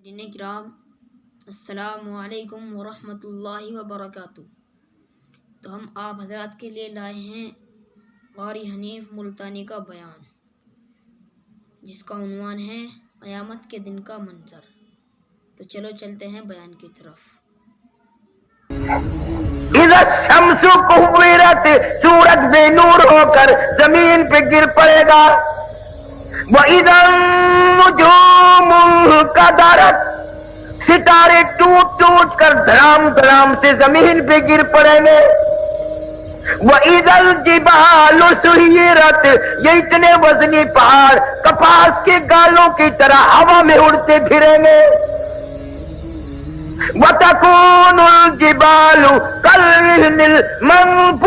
ناظرین کرام، السلام علیکم ورحمۃ اللہ وبرکاتہ۔ تو ہم آپ حضرات کے لیے لائے ہیں قاری حنیف ملتانی کا بیان، جس کا عنوان ہے قیامت کے دن کا منظر۔ تو چلو چلتے ہیں بیان کی طرف۔ اذا الشمس کورت، سورج بے نور ہو کر زمین پہ گر پڑے گا۔ وَإِذَا النُّجُومُ انْكَدَرَتْ، ستارے ٹوٹ ٹوٹ کر دھڑام دھڑام سے زمین پہ گر پڑیں گے۔ وَإِذَا الْجِبَالُ سُيِّرَتْ، یہ اتنے وزنی پہاڑ کپاس کے گالوں کی طرح ہوا میں اڑتے پھریں گے۔ وَتَكُونُ الْجِبَالُ كَالْعِهْنِ الْمَنْفُوشِ،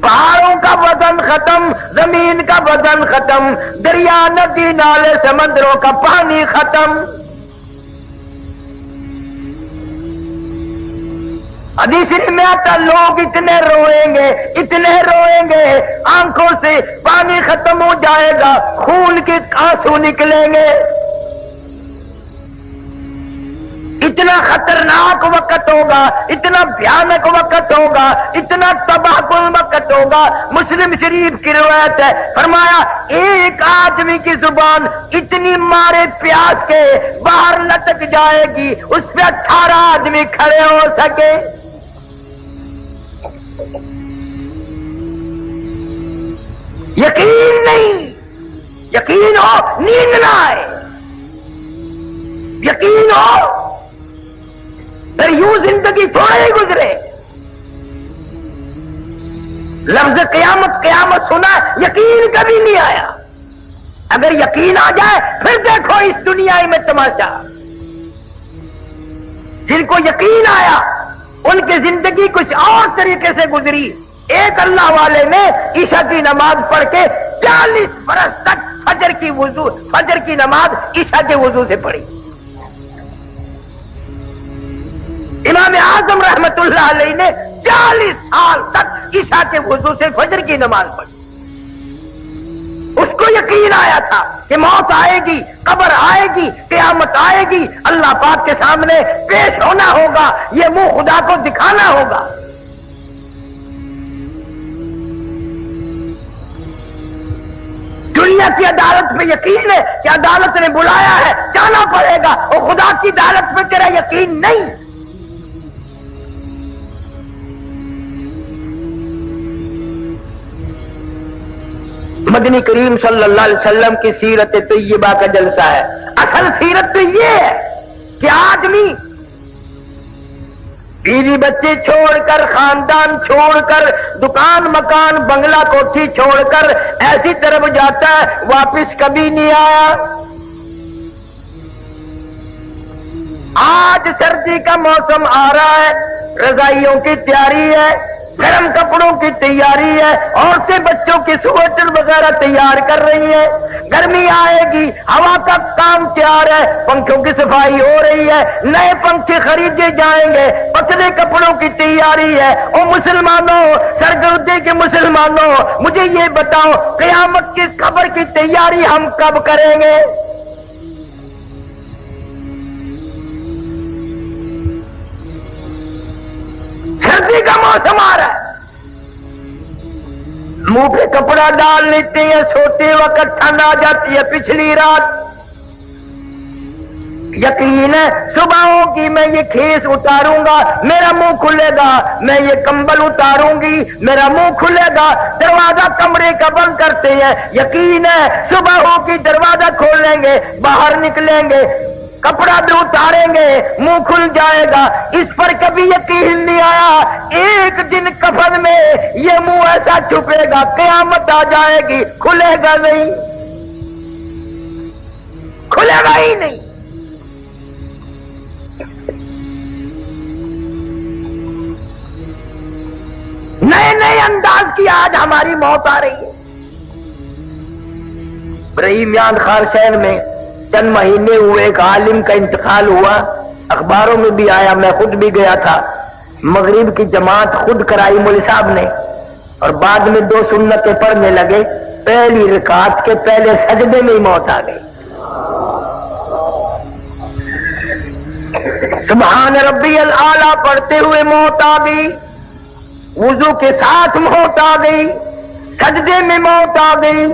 پہاڑوں کا وزن ختم، زمین کا وزن ختم، دریا ندی نالے سمندروں کا پانی ختم۔ حدیث میں آتا لوگ اتنے روئیں گے، آنکھوں سے پانی ختم ہو جائے گا، خون کے آنسو نکلیں گے۔ اتنا خطرناک وقت ہوگا، اتنا بھیانک وقت ہوگا، اتنا تباہ کن وقت ہوگا۔ مسلم شریف کی روایت ہے، فرمایا ایک آدمی کی زبان اتنی مارے پیاس کے باہر لٹک جائے گی، اس پہ 18 آدمی کھڑے ہو سکے۔ یقین نہیں، یقین ہو نیند نہ آئے، یقین ہو پھر یوں زندگی تھوڑے ہی گزرے۔ لفظ قیامت قیامت سنا، یقین کبھی نہیں آیا۔ اگر یقین آ جائے پھر دیکھو اس دنیا میں تماشا۔ جن کو یقین آیا ان کی زندگی کچھ اور طریقے سے گزری۔ ایک اللہ والے نے عشاء کی نماز پڑھ کے 40 برس تک فجر کی نماز عشاء کے وضو سے پڑھی۔ امام اعظم رحمت اللہ علیہ نے 40 سال تک عشاء کے وضو سے فجر کی نماز پڑھی۔ اس کو یقین آیا تھا کہ موت آئے گی، قبر آئے گی، قیامت آئے گی، اللہ پاک کے سامنے پیش ہونا ہوگا، یہ منہ خدا کو دکھانا ہوگا۔ دنیا کی عدالت پہ یقین ہے کہ عدالت نے بلایا ہے، جانا پڑے گا، اور خدا کی عدالت پہ تیرا یقین نہیں۔ مدنی کریم صلی اللہ علیہ وسلم کی سیرت طیبہ کا جلسہ ہے۔ اصل سیرت تو یہ ہے کہ آدمی بیوی بچے چھوڑ کر، خاندان چھوڑ کر، دکان مکان بنگلہ کوٹھی چھوڑ کر ایسی طرف جاتا ہے، واپس کبھی نہیں آیا۔ آج سردی کا موسم آ رہا ہے، رضائیوں کی تیاری ہے، گرم کپڑوں کی تیاری ہے، عورتیں بچوں کی سویٹر وغیرہ تیار کر رہی ہیں۔ گرمی آئے گی، ہوا کا کام تیار ہے، پنکھوں کی صفائی ہو رہی ہے، نئے پنکھے خریدے جائیں گے، پتلے کپڑوں کی تیاری ہے۔ او مسلمانوں، سرگردے کے مسلمانوں، مجھے یہ بتاؤ قیامت کی خبر کی تیاری ہم کب کریں گے؟ سردی کا موسم آ رہا ہے، منہ پہ کپڑا ڈال لیتے ہیں، سوتے وقت ٹھنڈ آ جاتی ہے پچھلی رات۔ یقین ہے صبح ہوگی، میں یہ کھیس اتاروں گا، میرا منہ کھلے گا، میں یہ کمبل اتاروں گی، میرا منہ کھلے گا۔ دروازہ کمرے کا بند کرتے ہیں، یقین ہے صبح ہوگی، دروازہ کھولیں گے، باہر نکلیں گے، کپڑا بھی اتاریں گے، منہ کھل جائے گا۔ اس پر کبھی یقین نہیں آیا، ایک دن کفن میں یہ منہ ایسا چھپے گا، قیامت آ جائے گی، کھلے گا نہیں، کھلے گا ہی نہیں۔ نئے نئے انداز کی آج ہماری موت آ رہی ہے۔ برہیمیان خارشین میں چند مہینے ہوئے، ایک عالم کا انتقال ہوا، اخباروں میں بھی آیا، میں خود بھی گیا تھا۔ مغرب کی جماعت خود کرائی مولوی صاحب نے، اور بعد میں 2 سنتیں پڑھنے لگے۔ پہلی رکعت کے پہلے سجدے میں ہی موت آ گئی. سبحان ربی الاعلیٰ پڑھتے ہوئے موت آ گئی, وضو کے ساتھ موت آ گئی, سجدے میں موت آ گئی,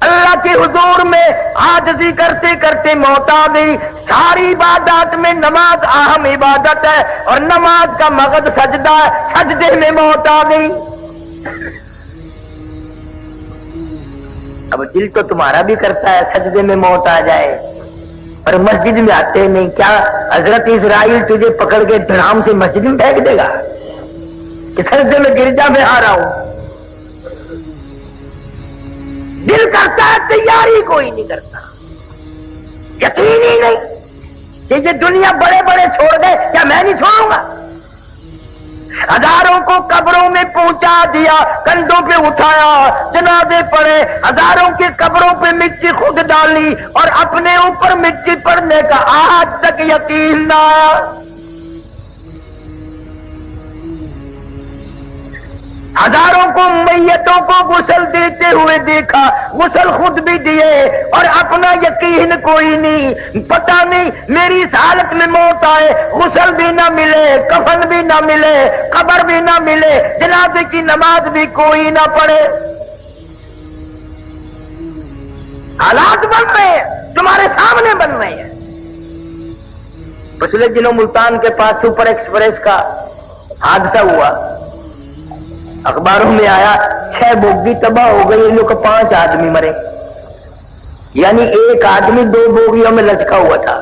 اللہ کے حضور میں عاجزی کرتے کرتے موت آ گئی. ساری عبادات میں نماز اہم عبادت ہے اور نماز کا مقصد سجدہ ہے, سجدے میں موت آ گئی. اب دل تو تمہارا بھی کرتا ہے سجدے میں موت آ جائے, پر مسجد میں آتے نہیں. کیا حضرت اسرائیل تجھے پکڑ کے دھڑام سے مسجد میں پھینک دے گا کہ سجدے میں گرجا میں آ رہا ہوں؟ دل کرتا ہے, تیاری کوئی نہیں کرتا. یقین ہی نہیں کہ یہ دنیا بڑے بڑے چھوڑ گئے, کیا میں نہیں چھوڑوں گا؟ ہزاروں کو قبروں میں پہنچا دیا, کندھوں پہ اٹھایا, جنازے پڑے, ہزاروں کی قبروں پہ مٹی خود ڈالی اور اپنے اوپر مٹی پڑنے کا آج تک یقین نہ آیا. ہزاروں کو میتوں کو غسل دیتے ہوئے دیکھا, غسل خود بھی دیے اور اپنا یقین کوئی نہیں. پتہ نہیں میری اس حالت میں موت آئے, غسل بھی نہ ملے, کفن بھی نہ ملے, قبر بھی نہ ملے, جنازے کی نماز بھی کوئی نہ پڑھے. حالات بن رہے ہیں, تمہارے سامنے بن رہے ہیں. پچھلے دنوں ملتان کے پاس سپر ایکسپریس کا حادثہ ہوا, اخباروں میں آیا 6 بوگی تباہ ہو گئی, ان لوگ 5 آدمی مرے. یعنی ایک آدمی 2 بوگیوں میں لچکا ہوا تھا.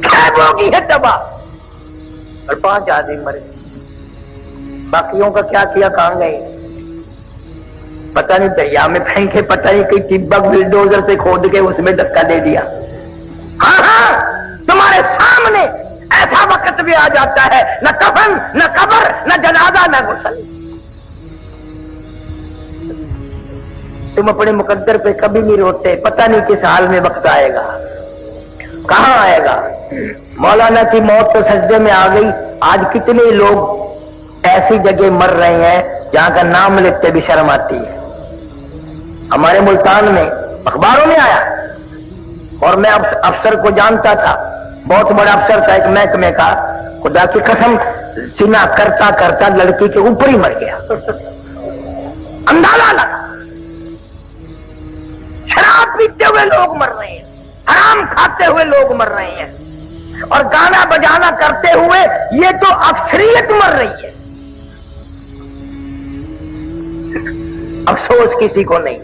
6 بوگی ہے تباہ اور 5 آدمی مرے. باقیوں کا کیا کیا, کہاں گئے پتہ نہیں, دریا میں پھینکے, پتہ نہیں کہ ٹبک بلڈوزر سے کھود کے اس میں دھکا دے دیا. ہاں تمہارے سامنے ایسا وقت بھی آ جاتا ہے, نہ کفن, نہ قبر, نہ جنازہ, نہ غسل. تم اپنے مقدر پہ کبھی نہیں روتے, پتہ نہیں کس حال میں وقت آئے گا, کہاں آئے گا. مولانا کی موت تو سجدے میں آ گئی. آج کتنے لوگ ایسی جگہ مر رہے ہیں جہاں کا نام لیتے بھی شرم آتی ہے. ہمارے ملتان میں اخباروں میں آیا, اور میں افسر کو جانتا تھا, بہت بڑا افسر تھا ایک محکمے کا, خدا کی قسم سنا کرتا کرتا لڑکی کے اوپر ہی مر گیا. اندازہ لگا. شراب پیتے ہوئے لوگ مر رہے ہیں, حرام کھاتے ہوئے لوگ مر رہے ہیں, اور گانا بجانا کرتے ہوئے یہ تو اکثریت مر رہی ہے. افسوس کسی کو نہیں.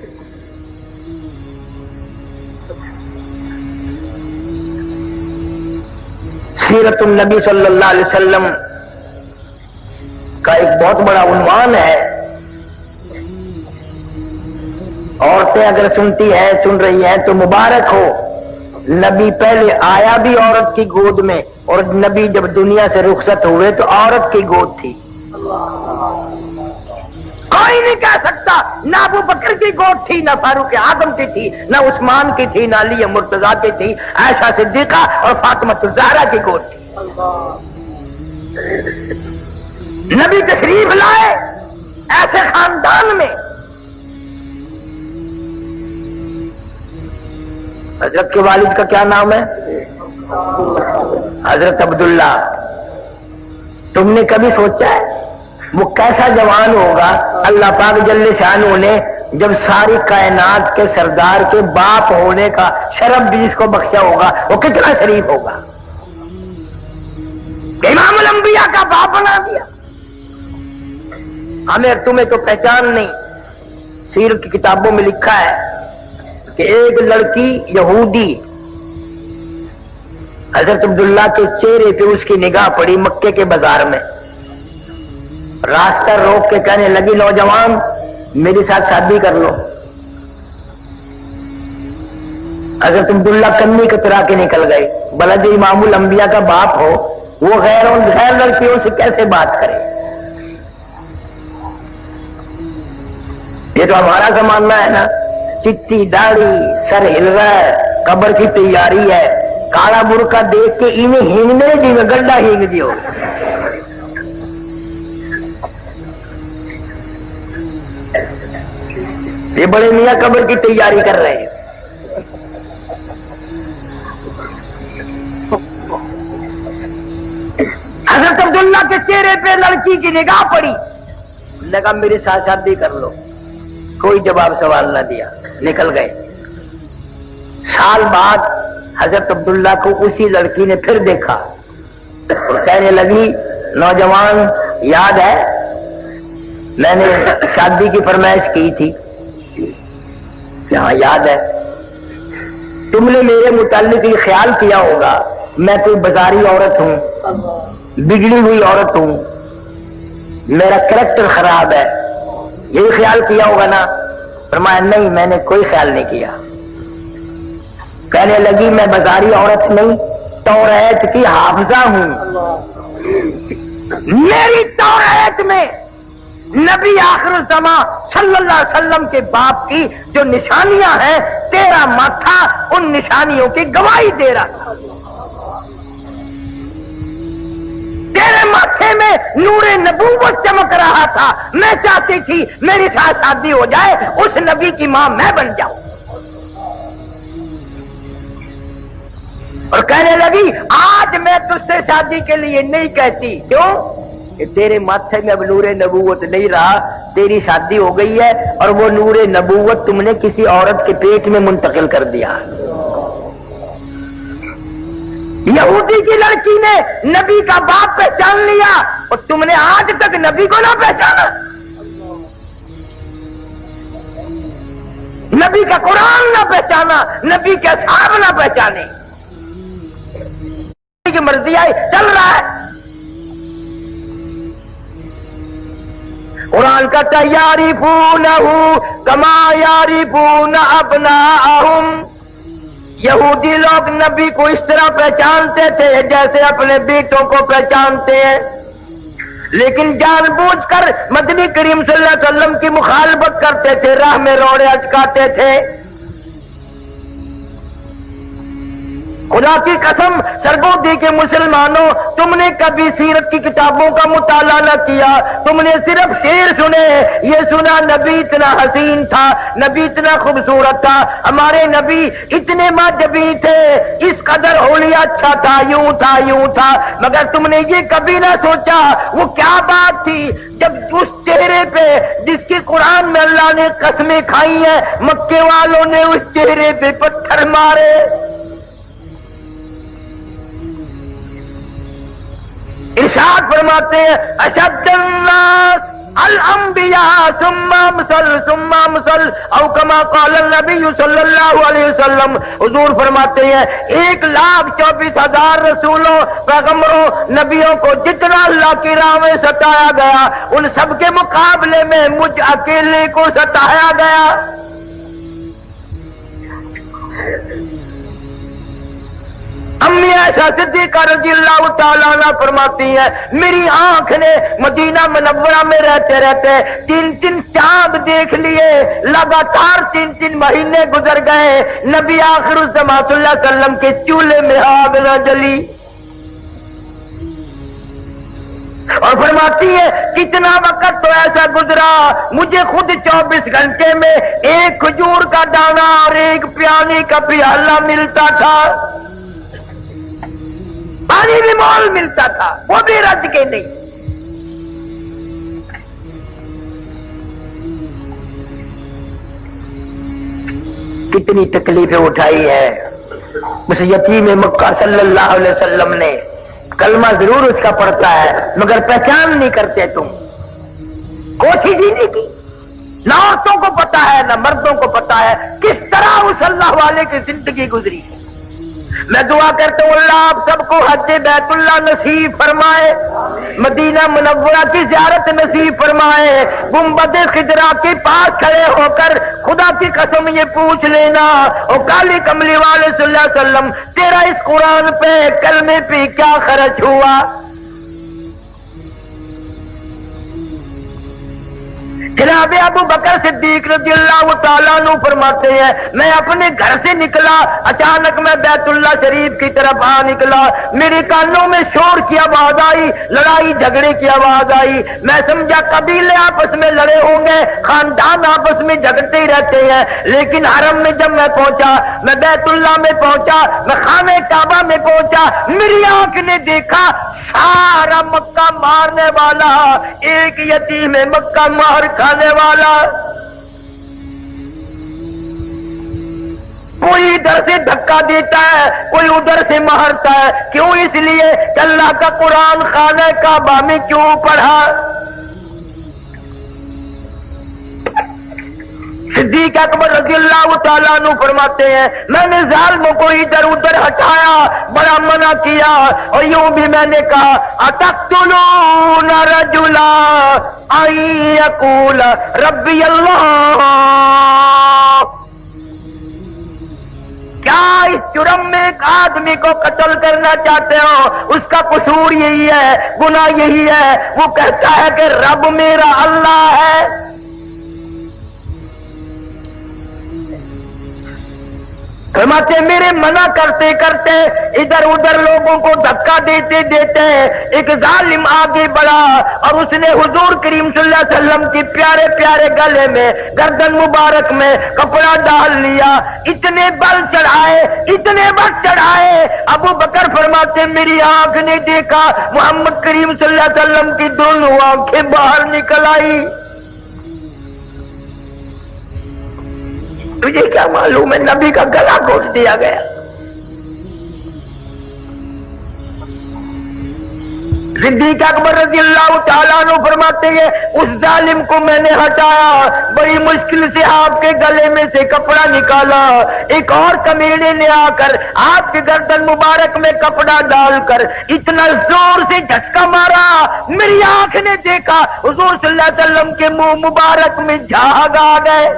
سیرت النبی صلی اللہ علیہ وسلم کا ایک بہت بڑا عنوان ہے. عورتیں اگر سنتی ہیں, سن رہی ہیں تو مبارک ہو. نبی پہلے آیا بھی عورت کی گود میں, اور نبی جب دنیا سے رخصت ہوئے تو عورت کی گود تھی. کوئی نہیں کہہ سکتا نہ ابو بکر کی گود تھی, نہ فاروق اعظم کی تھی, نہ عثمان کی تھی, نہ علی مرتضیٰ کی تھی, عائشہ صدیقہ اور فاطمہ الزہرا کی گود تھی. نبی تشریف لائے ایسے خاندان میں. حضرت کے والد کا کیا نام ہے؟ حضرت عبداللہ. تم نے کبھی سوچا ہے وہ کیسا جوان ہوگا اللہ پاک جل شانہ نے جب ساری کائنات کے سردار کے باپ ہونے کا شرف بھی جس کو بخشا ہوگا, وہ کتنا شریف ہوگا. امام الانبیاء کا باپ بنا دیا. ہمیں تمہیں تو پہچان نہیں. سیرت کی کتابوں میں لکھا ہے کہ ایک لڑکی یہودی حضرت عبداللہ کے چہرے پہ اس کی نگاہ پڑی مکے کے بازار میں, راستہ روک کے کہنے لگی, نوجوان میری ساتھ شادی کر لو. حضرت عبداللہ کنی کترا کے نکل گئے. بھلا جو امام الانبیاء کا باپ ہو وہ غیر لڑکیوں سے کیسے بات کرے؟ یہ تو ہمارا زمانہ ہے نا, چٹی داڑھی, سر ہل رہا ہے, قبر کی تیاری ہے, کالا برقع دیکھ کے انہیں ہینگنے جی میں گڈھا ہینگ جی ہو. یہ بڑے میاں قبر کی تیاری کر رہے ہیں. حضرت عبداللہ کے چہرے پہ لڑکی کی نگاہ پڑی, لگا میرے ساتھ شادی کر لو. کوئی جواب سوال نہ دیا, نکل گئے. سال بعد حضرت عبداللہ کو اسی لڑکی نے پھر دیکھا اور کہنے لگی, نوجوان یاد ہے میں نے شادی کی فرمائش کی تھی؟ ہاں یاد ہے. تم نے میرے متعلق یہ خیال کیا ہوگا میں کوئی بازاری عورت ہوں, بگڑی ہوئی عورت ہوں, میرا کریکٹر خراب ہے, یہی خیال کیا ہوگا نا؟ فرمایا نہیں, میں نے کوئی خیال نہیں کیا. کہنے لگی میں بازاری عورت نہیں, توریت کی حافظہ ہوں. میری توریت میں نبی آخر الزمان صلی اللہ علیہ وسلم کے باپ کی جو نشانیاں ہیں, تیرا ماتھا ان نشانیوں کی گواہی دے رہا تھا. تیرے ماتھے میں نور نبوت چمک رہا تھا. میں چاہتی تھی میری ساتھ شادی ہو جائے, اس نبی کی ماں میں بن جاؤں. اور کہنے لگی آج میں تجھ سے شادی کے لیے نہیں کہتی. کیوں؟ کہ تیرے ماتھے میں اب نور نبوت نہیں رہا, تیری شادی ہو گئی ہے اور وہ نور نبوت تم نے کسی عورت کے پیٹ میں منتقل کر دیا. یہودی کی لڑکی نے نبی کا باپ پہچان لیا اور تم نے آج تک نبی کو نہ پہچانا. نبی کا قرآن نہ پہچانا, نبی کے اصحاب نہ پہچانے. کی مرضی آئی چل رہا ہے. قرآن کا یعرفونہ کما یعرفون ابناءہم. یہودی لوگ نبی کو اس طرح پہچانتے تھے جیسے اپنے بیٹوں کو پہچانتے ہیں, لیکن جان بوجھ کر مدنی کریم صلی اللہ علیہ وسلم کی مخالفت کرتے تھے, راہ میں روڑے اچکاتے تھے. خدا کی قسم سرگودی کے مسلمانوں, تم نے کبھی سیرت کی کتابوں کا مطالعہ نہ کیا, تم نے صرف شعر سنے. یہ سنا نبی اتنا حسین تھا, نبی اتنا خوبصورت تھا, ہمارے نبی اتنے ماجبی تھے, اس قدر حلیہ اچھا تھا, یوں تھا یوں تھا. مگر تم نے یہ کبھی نہ سوچا وہ کیا بات تھی جب اس چہرے پہ جس کے قرآن میں اللہ نے قسمیں کھائی ہیں, مکے والوں نے اس چہرے پہ پتھر مارے. ارشاد فرماتے ہیں اشد الناس الانبیاء ثم امثل او کما قال النبی صلی اللہ علیہ وسلم. حضور فرماتے ہیں 1,24,000 رسولوں, پیغمبروں, نبیوں کو جتنا اللہ کی راہ میں ستایا گیا, ان سب کے مقابلے میں مجھ اکیلے کو ستایا گیا. امی عائشہ صدیقہ رضی اللہ تعالیٰ عنہ فرماتی ہیں میری آنکھ نے مدینہ منورہ میں رہتے رہتے 3 چاند دیکھ لیے, لگاتار 3 مہینے گزر گئے, نبی آخر الزمان صلی اللہ علیہ وسلم کے چولہے میں آگ نہ جلی. اور فرماتی ہے کتنا وقت تو ایسا گزرا, مجھے خود 24 گھنٹے میں ایک کھجور کا دانہ اور ایک پیانے کا پیالہ ملتا تھا, پانی بھی مول ملتا تھا, وہ بھی رج کے نہیں. کتنی تکلیفیں اٹھائی ہے اس یتیم مکہ صلی اللہ علیہ وسلم نے. کلمہ ضرور اس کا پڑھتا ہے مگر پہچان نہیں کرتے تم. کوشش ہی نہیں کی. نہ عورتوں کو پتا ہے نہ مردوں کو پتا ہے کس طرح اس اللہ والے کی زندگی گزری. میں دعا کرتا ہوں اللہ آپ سب کو حج بیت اللہ نصیب فرمائے, مدینہ منورہ کی زیارت نصیب فرمائے. گنبد خضرا کے پاس کھڑے ہو کر خدا کی قسم یہ پوچھ لینا او کالی کملی والے صلی اللہ علیہ وسلم تیرا اس قرآن پہ کلمے پہ کیا خرچ ہوا. جناب ابو بکر صدیق رضی اللہ تعالیٰ عنہ فرماتے ہیں میں اپنے گھر سے نکلا، اچانک میں بیت اللہ شریف کی طرف آ نکلا، میرے کانوں میں شور کی آواز آئی، لڑائی جھگڑے کی آواز آئی، میں سمجھا قبیلے آپس میں لڑے ہوں گے، خاندان آپس میں جھگڑتے ہی رہتے ہیں، لیکن حرم میں جب میں پہنچا، میں بیت اللہ میں پہنچا، میں خانہ کعبہ میں پہنچا، میری آنکھ نے دیکھا سارا مکہ مارنے والا، ایک یتیم مکہ مار کھانے والا، کوئی ادھر سے دھکا دیتا ہے، کوئی ادھر سے مارتا ہے، کیوں؟ اس لیے کہ اللہ کا قرآن خانہ کعبہ میں کیوں پڑھا؟ صدیق اکبر رضی اللہ تعالیٰ عنہ فرماتے ہیں میں نے ظالموں کو ادھر ادھر ہٹایا، بڑا منع کیا، اور یوں بھی میں نے کہا اتقتلون رجلا ان یقول ربی اللہ، کیا اس جرم میں ایک آدمی کو قتل کرنا چاہتے ہو؟ اس کا قصور یہی ہے، گناہ یہی ہے، وہ کہتا ہے کہ رب میرا اللہ ہے۔ فرماتے میرے منع کرتے کرتے ادھر ادھر لوگوں کو دھکا دیتے دیتے ایک ظالم آگے بڑھا اور اس نے حضور کریم صلی اللہ علیہ وسلم کی پیارے پیارے گلے میں، گردن مبارک میں کپڑا ڈال لیا، اتنے بل چڑھائے، اتنے بل چڑھائے، ابو بکر فرماتے میری آنکھ نے دیکھا محمد کریم صلی اللہ علیہ وسلم کی دونوں آنکھیں باہر نکل آئی۔ تجھے کیا معلوم ہے نبی کا گلا گھونٹ دیا گیا۔ صدیق اکبر رضی اللہ تعالیٰ عنہ فرماتے ہیں اس ظالم کو میں نے ہٹایا، بڑی مشکل سے آپ کے گلے میں سے کپڑا نکالا، ایک اور کمینے نے آ کر آپ کے گردن مبارک میں کپڑا ڈال کر اتنا زور سے جھٹکا مارا، میری آنکھ نے دیکھا حضور صلی اللہ علیہ وسلم کے منہ مبارک میں جھاگ آ گئے۔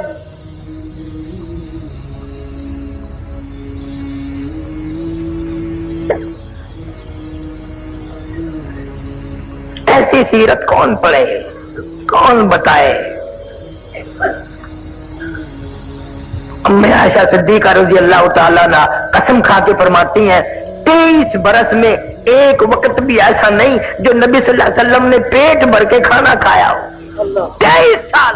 ایسی سیرت کون پڑھے، کون بتائے؟ امی عائشہ صدیقہ رضی اللہ تعالیٰ عنہ قسم کھا کے فرماتی ہیں 23 برس میں ایک وقت بھی ایسا نہیں جو نبی صلی اللہ علیہ وسلم نے پیٹ بھر کے کھانا کھایا ہو۔ 23 سال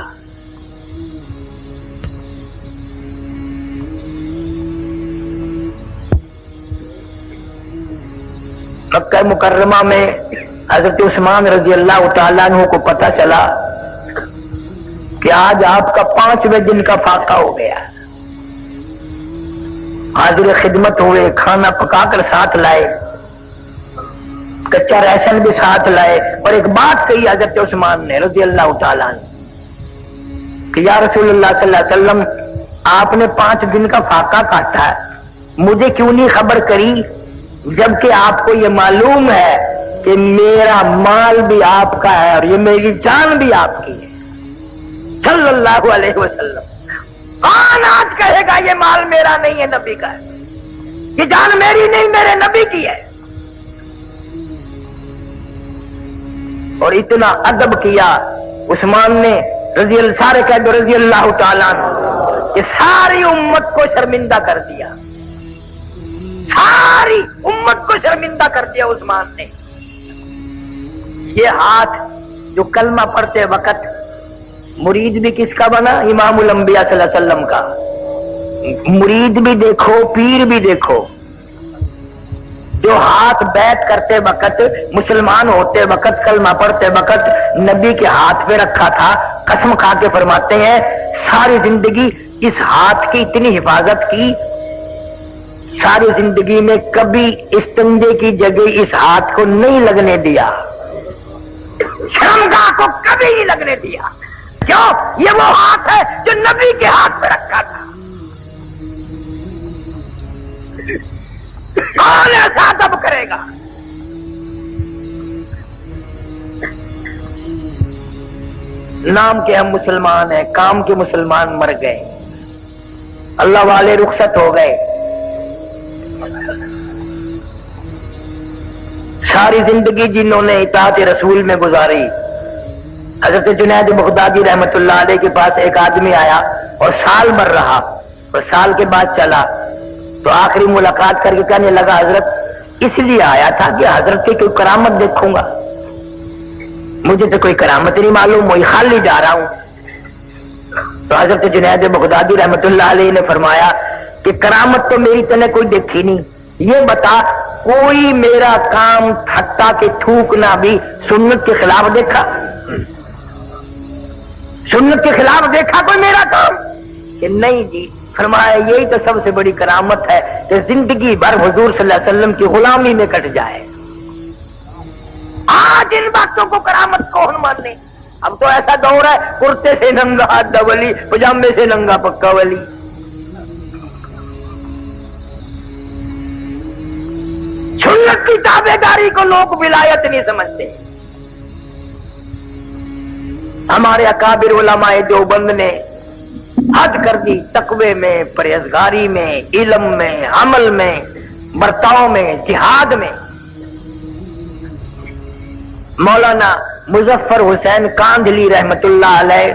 مکہ مکرمہ میں حضرت عثمان رضی اللہ تعالیٰ عنہ کو پتہ چلا کہ آج آپ کا 5ویں دن کا فاقہ ہو گیا، حاضر خدمت ہوئے، کھانا پکا کر ساتھ لائے، کچا ریشن بھی ساتھ لائے، اور ایک بات کہی حضرت عثمان نے رضی اللہ تعالیٰ عنہ کہ یا رسول اللہ صلی اللہ علیہ وسلم آپ نے 5 دن کا فاقہ کاٹا ہے، مجھے کیوں نہیں خبر کری جبکہ آپ کو یہ معلوم ہے کہ میرا مال بھی آپ کا ہے اور یہ میری جان بھی آپ کی ہے صلی اللہ علیہ وسلم۔ کون آج کہے گا یہ مال میرا نہیں ہے، نبی کا ہے، یہ جان میری نہیں میرے نبی کی ہے؟ اور اتنا ادب کیا عثمان نے رضی اللہ، سارے کہہ دو رضی اللہ تعالیٰ عنہ، یہ ساری امت کو شرمندہ کر دیا، ساری امت کو شرمندہ کر دیا عثمان نے۔ یہ ہاتھ جو کلمہ پڑھتے وقت مرید بھی کس کا بنا؟ امام الانبیاء صلی اللہ علیہ وسلم کا۔ مرید بھی دیکھو، پیر بھی دیکھو، جو ہاتھ بیعت کرتے وقت، مسلمان ہوتے وقت، کلمہ پڑھتے وقت نبی کے ہاتھ پہ رکھا تھا، قسم کھا کے فرماتے ہیں ساری زندگی اس ہاتھ کی اتنی حفاظت کی، ساری زندگی میں کبھی استنجے کی جگہ اس ہاتھ کو نہیں لگنے دیا، شرمگاہ کو کبھی نہیں لگنے دیا۔ کیوں؟ یہ وہ ہاتھ ہے جو نبی کے ہاتھ پہ رکھا تھا۔ کون ایسا ادب کرے گا؟ نام کے ہم مسلمان ہیں، کام کے مسلمان مر گئے، اللہ والے رخصت ہو گئے، ساری زندگی جنہوں نے اطاعت رسول میں گزاری، حضرت جنید بغدادی رحمت اللہ علیہ کے پاس ایک آدمی آیا اور سال بھر رہا اور سال کے بعد چلا تو آخری ملاقات کر کے کہنے لگا حضرت اس لیے آیا تھا کہ حضرت کی کوئی کرامت دیکھوں گا، مجھے تو کوئی کرامت نہیں معلوم، وہی خالی جا رہا ہوں۔ تو حضرت جنید بغدادی رحمت اللہ علیہ نے فرمایا کہ کرامت تو میری تنے کوئی دیکھی نہیں، یہ بتا کوئی میرا کام حتیٰ کہ تھوکنا بھی سنت کے خلاف دیکھا؟ سنت کے خلاف دیکھا کوئی میرا کام؟ کہ نہیں جی۔ فرمایا یہی تو سب سے بڑی کرامت ہے کہ زندگی بھر حضور صلی اللہ علیہ وسلم کی غلامی میں کٹ جائے۔ آج ان باتوں کو کرامت کون ماننے؟ اب تو ایسا دور ہے کرتے سے ننگا آدھا ولی، پجامے سے ننگا پکا ولی۔ سنت کی تابع داری کو لوگ ولایت نہیں سمجھتے۔ ہمارے اکابر علماء دیوبند نے حد کر دی تقوی میں، پرہیزگاری میں، علم میں، عمل میں، برتاؤ میں، جہاد میں۔ مولانا مظفر حسین کاندھلی رحمت اللہ علیہ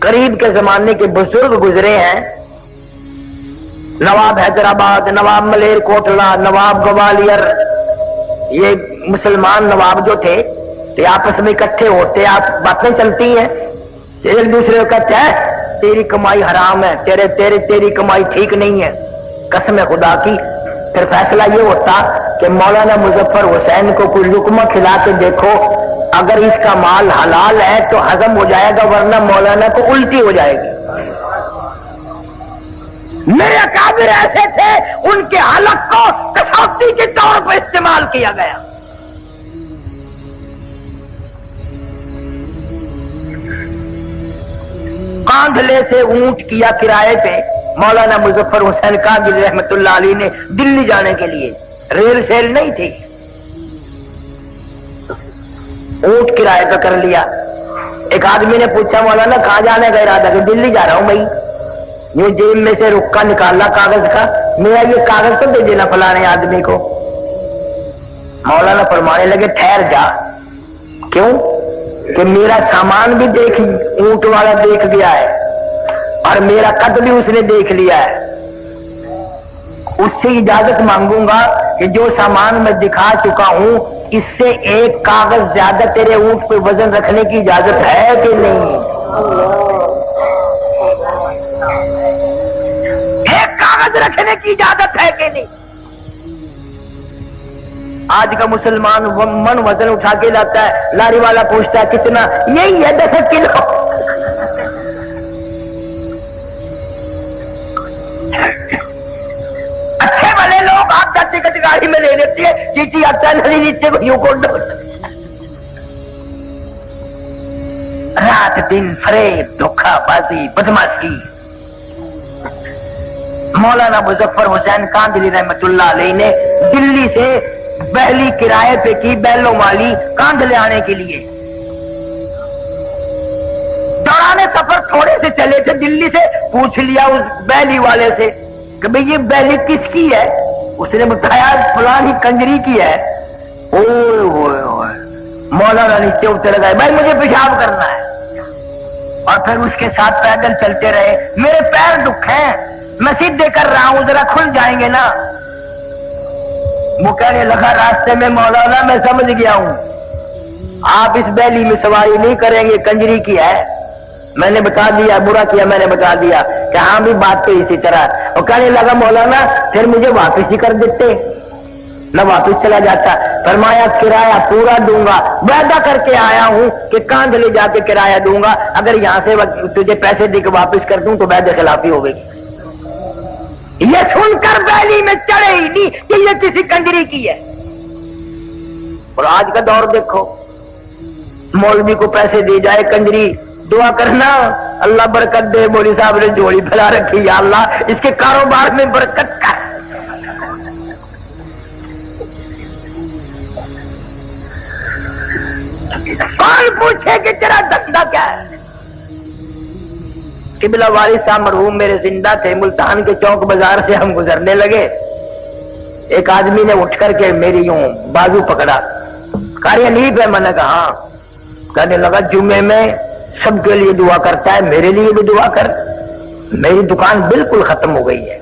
قریب کے زمانے کے بزرگ گزرے ہیں، نواب حیدرآباد، نواب ملیر کوٹلا، نواب گوالیر، یہ مسلمان نواب جو تھے تو آپس میں اکٹھے ہوتے، آپ باتیں چلتی ہیں، ایک دوسرے کو کہتے ہیں تیری کمائی حرام ہے، تیری کمائی ٹھیک نہیں ہے، قسم خدا کی۔ پھر فیصلہ یہ ہوتا کہ مولانا مظفر حسین کو کوئی لقمہ کھلا کے دیکھو، اگر اس کا مال حلال ہے تو ہضم ہو جائے گا، ورنہ مولانا کو الٹی ہو جائے گی۔ میرے اکابر ایسے تھے، ان کے حلق کو کسوٹی کے طور پر استعمال کیا گیا۔ کاندھلے سے اونٹ کیا کرائے پہ مولانا مظفر حسین کاندھلی رحمت اللہ علیہ نے دلی جانے کے لیے، ریل سیل نہیں تھی، اونٹ کرائے پہ کر لیا۔ ایک آدمی نے پوچھا مولانا کہاں جانے کا ارادہ؟ کہ دلی جا رہا ہوں بھائی۔ یہ جیب میں سے رکا نکالا کاغذ کا، میرا یہ کاغذ تو دے دینا فلانے آدمی کو۔ مولانا فرمانے لگے ٹھہر جا، کیوں؟ کہ میرا سامان بھی دیکھ اونٹ والا دیکھ گیا ہے اور میرا قد بھی اس نے دیکھ لیا ہے، اس سے اجازت مانگوں گا کہ جو سامان میں دکھا چکا ہوں اس سے ایک کاغذ زیادہ تیرے اونٹ پہ وزن رکھنے کی اجازت ہے کہ نہیں؟ ایک کاغذ رکھنے کی اجازت ہے کہ نہیں؟ آج کا مسلمان من وزن اٹھا کے لاتا ہے، لاری والا پوچھتا ہے کتنا؟ یہی ہے 10 کلو۔ اچھے والے لوگ آپ کا ٹکٹ گاڑی میں لے لیتے ہیں، چیٹی آتا ہے نہیں نیچے کو یوں کو رات دن فریب، دھوکہ بازی، بدماشی۔ مولانا مظفر حسین کاندھلی رحمت اللہ علیہ نے دلی سے بہلی کرائے پہ کی، بیلوں والی کاندھلے آنے کے لیے۔ دوران سفر تھوڑے سے چلے تھے، دلی سے پوچھ لیا اس بہلی والے سے کہ بھئی یہ بہلی کس کی ہے؟ اس نے بتایا فلانی کنجری کی ہے۔ اوئے ہوئے ہوئے، مولانا نیچے اتر گئے، بھائی مجھے پیشاب کرنا ہے، اور پھر اس کے ساتھ پیدل چلتے رہے۔ میرے پیر دکھ ہیں، میں سیدھے کر رہا ہوں، ذرا کھل جائیں گے نا؟ وہ کہنے لگا راستے میں مولانا میں سمجھ گیا ہوں، آپ اس بیلی میں سواری نہیں کریں گے، کنجری کی ہے۔ میں نے بتا دیا، برا کیا میں نے بتا دیا کہ ہاں بھی بات تو اسی طرح۔ اور کہنے لگا مولانا پھر مجھے واپس ہی کر دیتے، میں واپس چلا جاتا۔ فرمایا کرایہ پورا دوں گا، وعدہ کر کے آیا ہوں کہ کاندھلے جا کے کرایہ دوں گا، اگر یہاں سے تجھے پیسے دے کے واپس کر دوں تو وعدے خلافی ہو گئی۔ یہ سن کر بیلی میں چڑھے ہی نہیں کہ یہ کسی کنجری کی ہے۔ اور آج کا دور دیکھو، مولوی کو پیسے دی جائے کنجری، دعا کرنا اللہ برکت دے، مولوی صاحب نے جوڑی پھیلا رکھی، یا اللہ اس کے کاروبار میں برکت کر۔ کون پوچھے کہ تیرا دھندا کیا ہے؟ قبلہ والد صاحب مرحوم میرے زندہ تھے، ملتان کے چوک بازار سے ہم گزرنے لگے، ایک آدمی نے اٹھ کر کے میری یوں بازو پکڑا، قاری حنیف ہے؟ میں نے کہا ہاں۔ کہنے لگا جمعے میں سب کے لیے دعا کرتا ہے، میرے لیے بھی دعا کر، میری دکان بالکل ختم ہو گئی ہے۔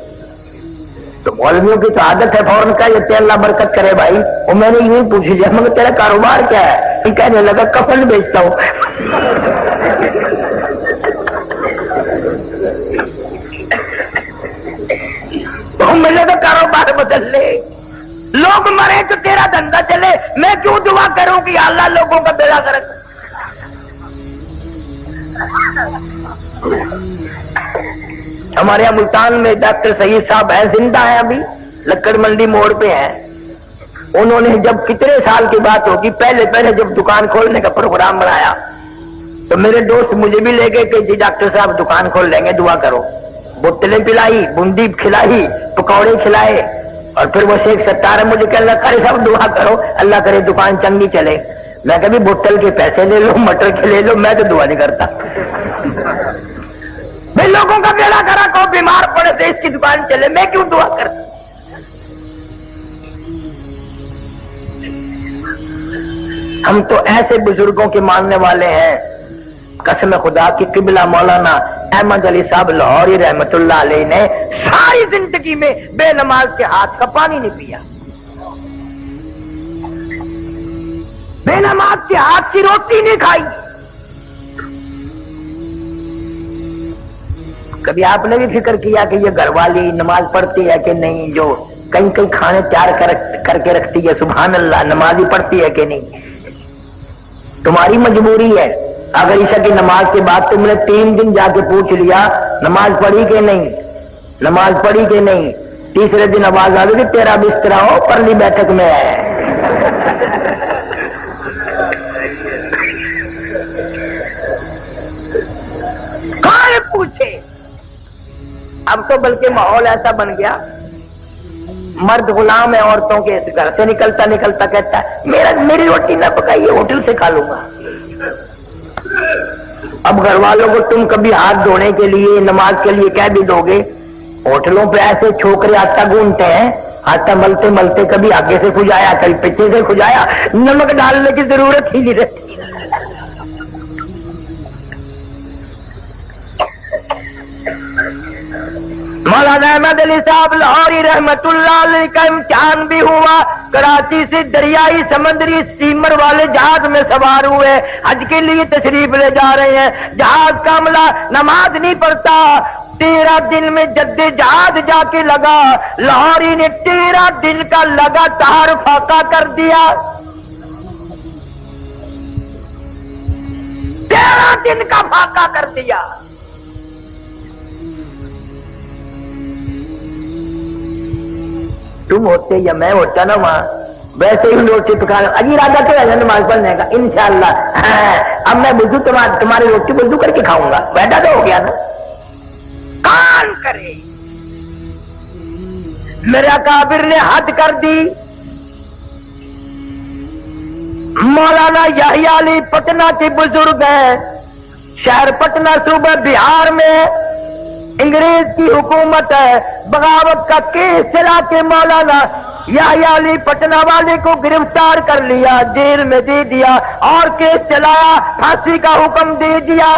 تو مولویوں کی تو عادت ہے فوراً کا یہ اللہ برکت کرے بھائی، اور میں نے یوں پوچھ لیا مگر تیرا کاروبار کیا ہے؟ یہ کہنے لگا کفن بیچتا ہوں۔ تو میں نے تو کاروبار بدل لے، لوگ مرے تو تیرا دھندا چلے، میں کیوں دعا کروں کہ یا اللہ لوگوں کا بیڑا غرق۔ ہمارے یہاں ملتان میں ڈاکٹر سعید صاحب ہیں، زندہ ہیں، ابھی لکڑ منڈی موڑ پہ ہیں۔ انہوں نے جب کتنے سال کی بات ہوگی پہلے جب دکان کھولنے کا پروگرام بنایا تو میرے دوست مجھے بھی لے گئے کہ جی ڈاکٹر صاحب دکان کھول لیں گے، دعا کرو۔ بوتلیں پلائی، بندی کھلائی، پکوڑے کھلائے، اور پھر وہ شیخ ستار مجھے کہ اللہ کرے صاحب دعا کرو اللہ کرے دکان چنگی چلے۔ میں کبھی بوتل کے پیسے لے لو، مٹر کے لے لو، میں تو دعا نہیں کرتا۔ میں لوگوں کا بیڑا کرا کو بیمار پڑے تو اس کی دکان چلے، میں کیوں دعا کرتا؟ ہم تو ایسے بزرگوں کے ماننے والے ہیں، قسم خدا کی قبلہ مولانا احمد علی صاحب لاہوری رحمت اللہ علیہ نے ساری زندگی میں بے نماز کے ہاتھ کا پانی نہیں پیا، بے نماز کے ہاتھ کی روٹی نہیں کھائی۔ کبھی آپ نے بھی فکر کیا کہ یہ گھر والی نماز پڑھتی ہے کہ نہیں، جو کہیں کہیں کھانے تیار کر کے رکھتی ہے، سبحان اللہ، نماز ہی پڑھتی ہے کہ نہیں؟ تمہاری مجبوری ہے، اگر عشاء کی نماز کے بعد تم نے 3 دن جا کے پوچھ لیا نماز پڑھی کہ نہیں، نماز پڑھی کہ نہیں، تیسرے دن آواز آ گئی تیرا بستر ہو پرلی بیٹھک میں ہے۔ کون پوچھے؟ اب تو بلکہ ماحول ایسا بن گیا، مرد غلام ہے عورتوں کے، اس گھر سے نکلتا کہتا ہے میری روٹی نہ پکائیے، ہوٹل سے کھا لوں گا۔ اب گھر والوں کو تم کبھی ہاتھ دھونے کے لیے نماز کے لیے کہہ بھی دو گے، ہوٹلوں پہ ایسے چھوکرے آٹا گونتے ہیں، آٹا ملتے ملتے کبھی آگے سے کھجایا کبھی پیچھے سے کھجایا، نمک ڈالنے کی ضرورت ہی نہیں رہتی۔ مولانا احمد علی صاحب لاہوری رحمت اللہ علیہ کا امتحان بھی ہوا، کراچی سے دریائی سمندری اسٹیمر والے جہاز میں سوار ہوئے، حج کے لیے تشریف لے جا رہے ہیں، جہاز کا عملہ نماز نہیں پڑھتا، 13 دن میں جدے جہاز جا کے لگا، لاہوری نے 13 دن کا لگاتار فاقہ کر دیا، 13 دن کا فاقہ کر دیا۔ تم ہوتے یا میں ہوتا نا وہاں، ویسے ہی روٹی پکا اجی ارادہ تو ہے نماز پڑھنے کا انشاءاللہ، اب میں وضو تمہاری روٹی وضو کر کے کھاؤں گا، بیٹھا تو ہو گیا نا۔ کون کرے؟ میرا کابر نے حد کر دی۔ مولانا یحییٰ علی پٹنہ کے بزرگ ہیں، شہر پٹنہ صوبہ بہار میں انگریز کی حکومت ہے، بغاوت کا کیس چلا کے مولانا یحییٰ علی پٹنہ والے کو گرفتار کر لیا، جیل میں دے دیا اور کیس چلایا، پھانسی کا حکم دے دیا۔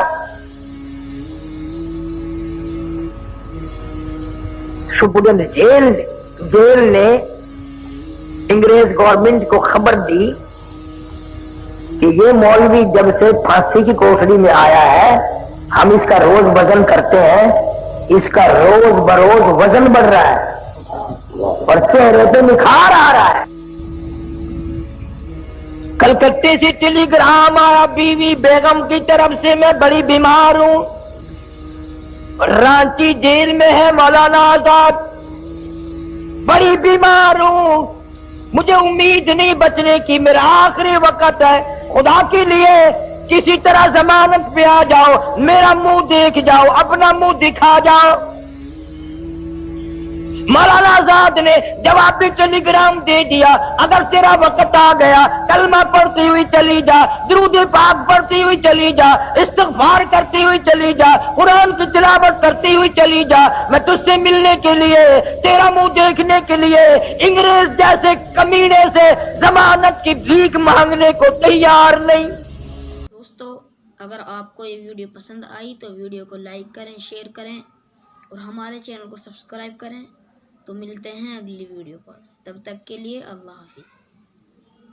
سپرڈنٹ جیل نے انگریز گورنمنٹ کو خبر دی کہ یہ مولوی جب سے پھانسی کی کوٹڑی میں آیا ہے ہم اس کا روز وزن کرتے ہیں، اس کا روز بروز وزن بڑھ رہا ہے اور چہرے پہ نکھار آ رہا ہے۔ کلکتے سے ٹیلی گرام آیا بیوی بیگم کی طرف سے میں بڑی بیمار ہوں، رانچی جیل میں ہے مولانا آزاد، بڑی بیمار ہوں، مجھے امید نہیں بچنے کی، میرا آخری وقت ہے، خدا کے لیے کسی طرح ضمانت پہ آ جاؤ، میرا منہ دیکھ جاؤ، اپنا منہ دکھا جاؤ۔ مولانا آزاد نے جوابی ٹیلی گرام دے دیا، اگر تیرا وقت آ گیا کلمہ پڑھتی ہوئی چلی جا، درود پاک پڑھتی ہوئی چلی جا، استغفار کرتی ہوئی چلی جا، قرآن کی تلاوت کرتی ہوئی چلی جا، میں تجھ سے ملنے کے لیے، تیرا منہ دیکھنے کے لیے انگریز جیسے کمینے سے ضمانت کی بھیک مانگنے کو تیار نہیں۔ اگر آپ کو یہ ویڈیو پسند آئی تو ویڈیو کو لائک کریں، شیئر کریں اور ہمارے چینل کو سبسکرائب کریں۔ تو ملتے ہیں اگلی ویڈیو پر، تب تک کے لیے اللہ حافظ۔